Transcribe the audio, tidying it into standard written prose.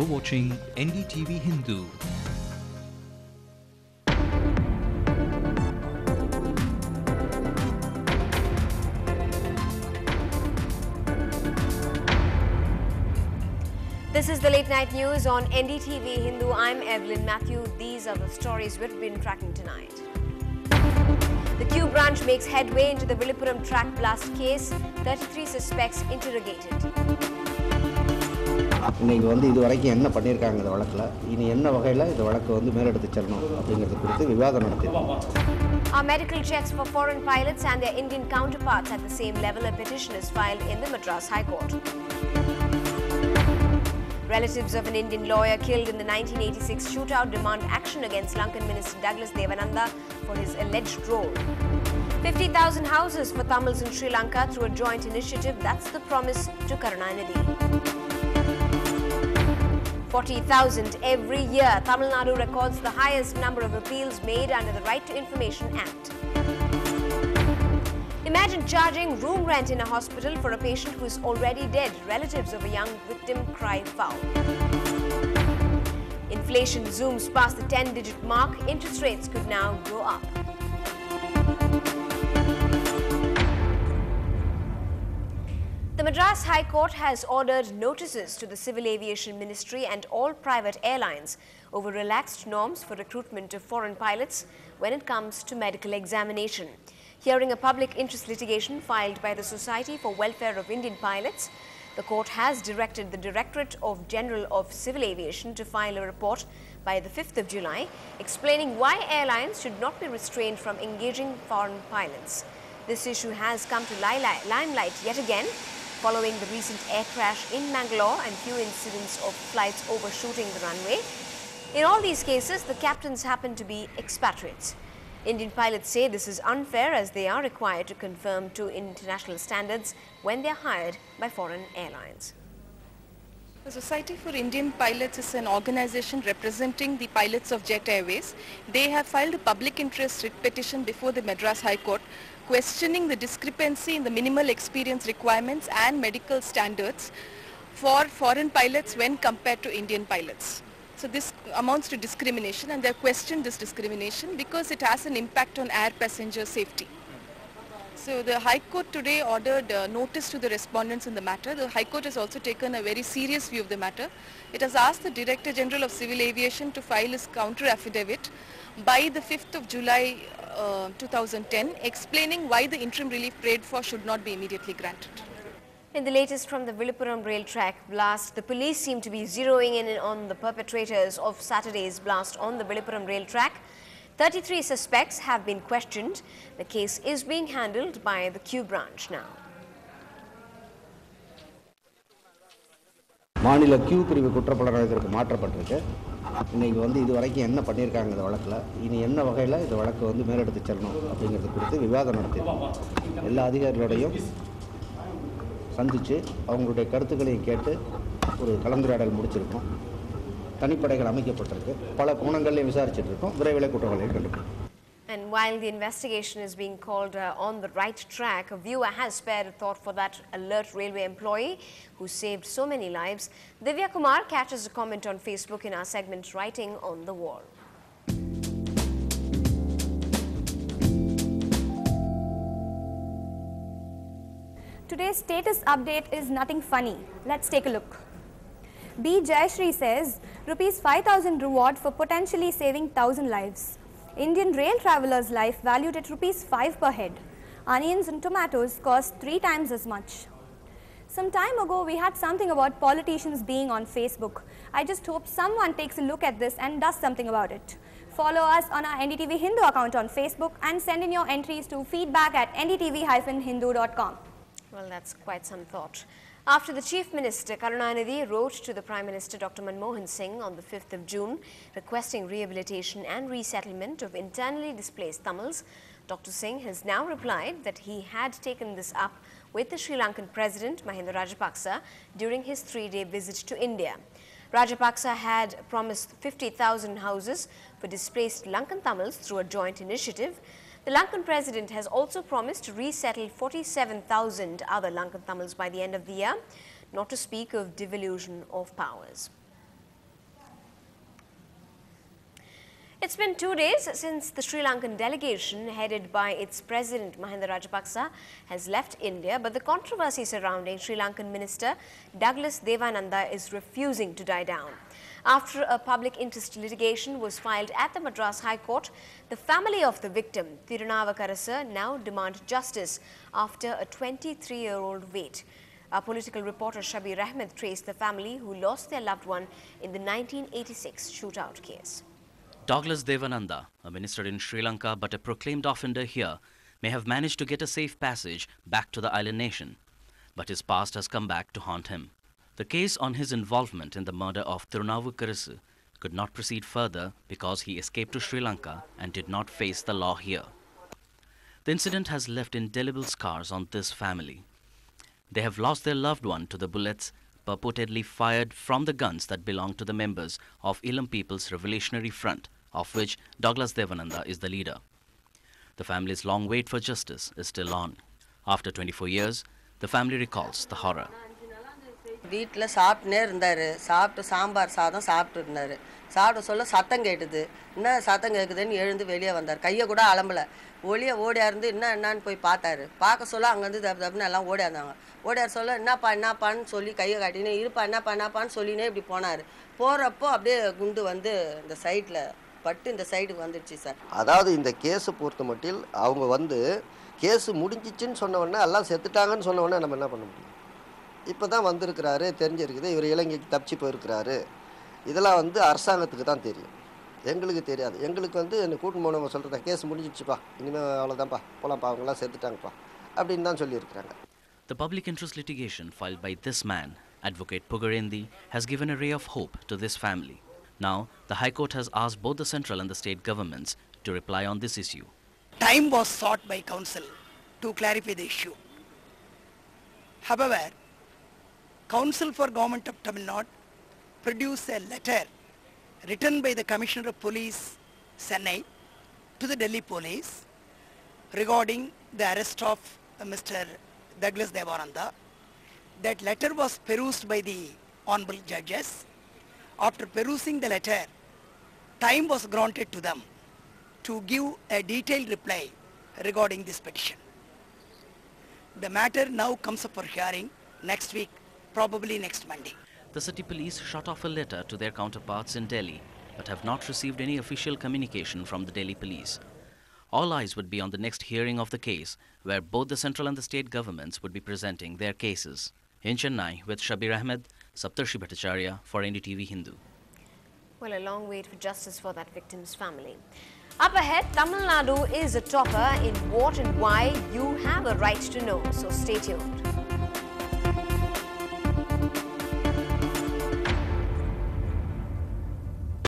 You're watching NDTV Hindu. This is the late night news on NDTV Hindu. I'm Evelyn Matthew. These are the stories we've been tracking tonight. The Q branch makes headway into the Villupuram track blast case. 33 suspects interrogated. இன்னைக்கு வந்து இதுவரைக்கும் என்ன பண்ணிருக்காங்க இந்த வழக்குல இனி என்ன வகையில இந்த வழக்கு வந்து மேலெடுத்து செல்லணும் அப்படிங்கிறது குறித்து விவாதம் நடத்தினோம். Our medical checks for foreign pilots and their Indian counterparts at the same level. A petition is filed in the Madras High Court. Relatives of an Indian lawyer killed in the 1986 shootout demand action against Lankan Minister Douglas Devananda for his alleged role. 50,000 houses for Tamils in Sri Lanka through a joint initiative. That's the promise to Karunanidhi. 40,000 every year. Tamil Nadu records the highest number of appeals made under the Right to Information Act. Imagine charging room rent in a hospital for a patient who is already dead. Relatives of a young victim cry foul. Inflation zooms past the 10-digit mark. Interest rates could now go up. The Madras High Court has ordered notices to the Civil Aviation Ministry and all private airlines over relaxed norms for recruitment of foreign pilots when it comes to medical examination. Hearing a public interest litigation filed by the Society for Welfare of Indian Pilots, the court has directed the Directorate of General of Civil Aviation to file a report by the 5th of July explaining why airlines should not be restrained from engaging foreign pilots. This issue has come to limelight yet again following the recent air crash in Mangalore and few incidents of flights overshooting the runway. In all these cases, the captains happen to be expatriates. Indian pilots say this is unfair as they are required to conform to international standards when they are hired by foreign airlines. The Society for Indian Pilots is an organization representing the pilots of Jet Airways. They have filed a public interest writ petition before the Madras High Court questioning the discrepancy in the minimal experience requirements and medical standards for foreign pilots when compared to Indian pilots. So this amounts to discrimination, and they have questioned this discrimination because it has an impact on air passenger safety. So the High Court today ordered notice to the respondents in the matter. The High Court has also taken a very serious view of the matter. It has asked the Director General of Civil Aviation to file his counter affidavit by the 5th of July 2010, explaining why the interim relief prayed for should not be immediately granted. In the latest from the Villupuram rail track blast, the police seem to be zeroing in on the perpetrators of Saturday's blast on the Villupuram rail track. 33 suspects have been questioned. The case is being handled by the Q branch now. மாநில Q பிரிவு குற்றப்புலனாய்விற்கு மாற்றப்பட்டிருக்கு. இன்னைக்கு வந்து இதுவரைக்கும் என்ன பண்ணிருக்காங்க இந்த வழக்குல இனி என்ன வகையில இந்த வழக்கு வந்து மேலெடுத்து செல்லணும் அப்படிங்கிறது குறித்து விவாதம் நடத்தினோம். எல்லா அதிகாரிகளோடையும் சந்திச்சு அவங்களுடைய கருத்துக்களையும் கேட்டு ஒரு கலந்துரையாடல் முடிச்சிருக்கோம். தனிப்படைகள் அமைக்கப்பட்டிருக்கு. பல கோணங்களில் விசாரிச்சிட்டு இருக்கோம். விரைவில் குற்றவாளிகளை கண்டுபிடிப்போம். And while the investigation is being called on the right track, a viewer has spared a thought for that alert railway employee who saved so many lives. Divya Kumar catches a comment on Facebook in our segment Writing on the Wall. Today's status update is nothing funny. Let's take a look. B. Jayashree says, Rs 5,000 reward for potentially saving 1,000 lives. Indian rail traveller's life valued at Rs 5 per head. Onions and tomatoes cost 3 times as much. Some time ago, we had something about politicians being on Facebook. I just hope someone takes a look at this and does something about it. Follow us on our NDTV Hindu account on Facebook and send in your entries to feedback@ndtv-hindu.com. Well, that's quite some thought. After the Chief Minister Karunanidhi wrote to the Prime Minister Dr. Manmohan Singh on the 5th of June requesting rehabilitation and resettlement of internally displaced Tamils, Dr. Singh has now replied that he had taken this up with the Sri Lankan President Mahinda Rajapaksa during his 3-day visit to India. Rajapaksa had promised 50,000 houses for displaced Lankan Tamils through a joint initiative. The Lankan President has also promised to resettle 47,000 other Lankan Tamils by the end of the year, not to speak of devolution of powers. It's been 2 days since the Sri Lankan delegation, headed by its president Mahinda Rajapaksa, has left India, but the controversy surrounding Sri Lankan minister Douglas Devananda is refusing to die down. After a public interest litigation was filed at the Madras High Court, the family of the victim, Tirunavakarasa, now demand justice after a 23-year-old wait. Our political reporter Shabir Ahmed traced the family who lost their loved one in the 1986 shootout case. Douglas Devananda, a minister in Sri Lanka but a proclaimed offender here, may have managed to get a safe passage back to the island nation. But his past has come back to haunt him. The case on his involvement in the murder of Tirunavakarasa could not proceed further because he escaped to Sri Lanka and did not face the law here. The incident has left indelible scars on this family. They have lost their loved one to the bullets purportedly fired from the guns that belong to the members of Ilam People's Revolutionary Front, of which Douglas Devananda is the leader. The family's long wait for justice is still on. After 24 years, the family recalls the horror. வீட்ல சாப்பிட்டே இருந்தாரு. சாப்பிட்டு சாம்பார் சாதம் சாப்பிட்டு இருந்தாரு. சாப்பிட சொல்ல சத்தம் கேட்டது. என்ன சத்தம் கேக்குதுன்னு எழுந்து வெளியே வந்தார். கையை கூட அலம்பல. ஒளிய ஓடியா இருந்து என்னன்னு போய் பார்த்தாரு. பார்க்க சொல்ல அங்க இருந்து தப்னு எல்லாம் ஓடியாந்தாங்க. ஓடியார் சொல்ல என்னப்பான்னு சொல்லி கையை காட்டினே இருப்பா என்னப்பான்னு சொல்லினே இப்படி போனாரு. போறப்போ அப்படியே குண்டு வந்து இந்த சைடுல பட்டு இந்த சைடுக்கு வந்துருச்சு சார். அதாவது இந்த கேஸ் பொறுத்த மட்டில் அவங்க வந்து கேஸ் முடிஞ்சிச்சுன்னு சொன்ன உடனே எல்லாம் செத்துட்டாங்கன்னு சொன்ன உடனே நம்ம என்ன பண்ண முடியும்? இப்போ தான் வந்திருக்கிறாரு, தெரிஞ்சிருக்குது, இவர் இலங்கைக்கு தப்பிச்சு போயிருக்கிறாரு. இதெல்லாம் வந்து அரசாங்கத்துக்கு தான் தெரியும், எங்களுக்கு தெரியாது. எங்களுக்கு வந்து என்னை கூட்டின்னு போனவங்க சொல்கிறத கேஸ் முடிஞ்சிடுச்சுப்பா, இனிமேல் அவ்வளோதான்ப்பா, போகலாம்ப்பா, அவங்களாம் செத்துட்டாங்கப்பா அப்படின்னு தான் சொல்லியிருக்கிறாங்க. The public interest litigation filed by this man, Advocate Pugarendi, has given a ray of hope to this family. Now, the High Court has asked both the central and the state governments to reply on this issue. Time was sought by council to clarify the issue. However, Council for Government of Tamil Nadu produced a letter written by the Commissioner of Police, Chennai, to the Delhi Police regarding the arrest of Mr. Douglas Devananda. That letter was perused by the honorable judges. After perusing the letter, time was granted to them to give a detailed reply regarding this petition. The matter now comes up for hearing next week, probably next Monday. The city police shot off a letter to their counterparts in Delhi, but have not received any official communication from the Delhi police. All eyes would be on the next hearing of the case, where both the central and the state governments would be presenting their cases. In Chennai, with Shabir Ahmed, Saptarshi Bhattacharya for NDTV Hindu. Well, a long wait for justice for that victim's family. Up ahead, Tamil Nadu is a topper in what and why you have a right to know, so stay tuned.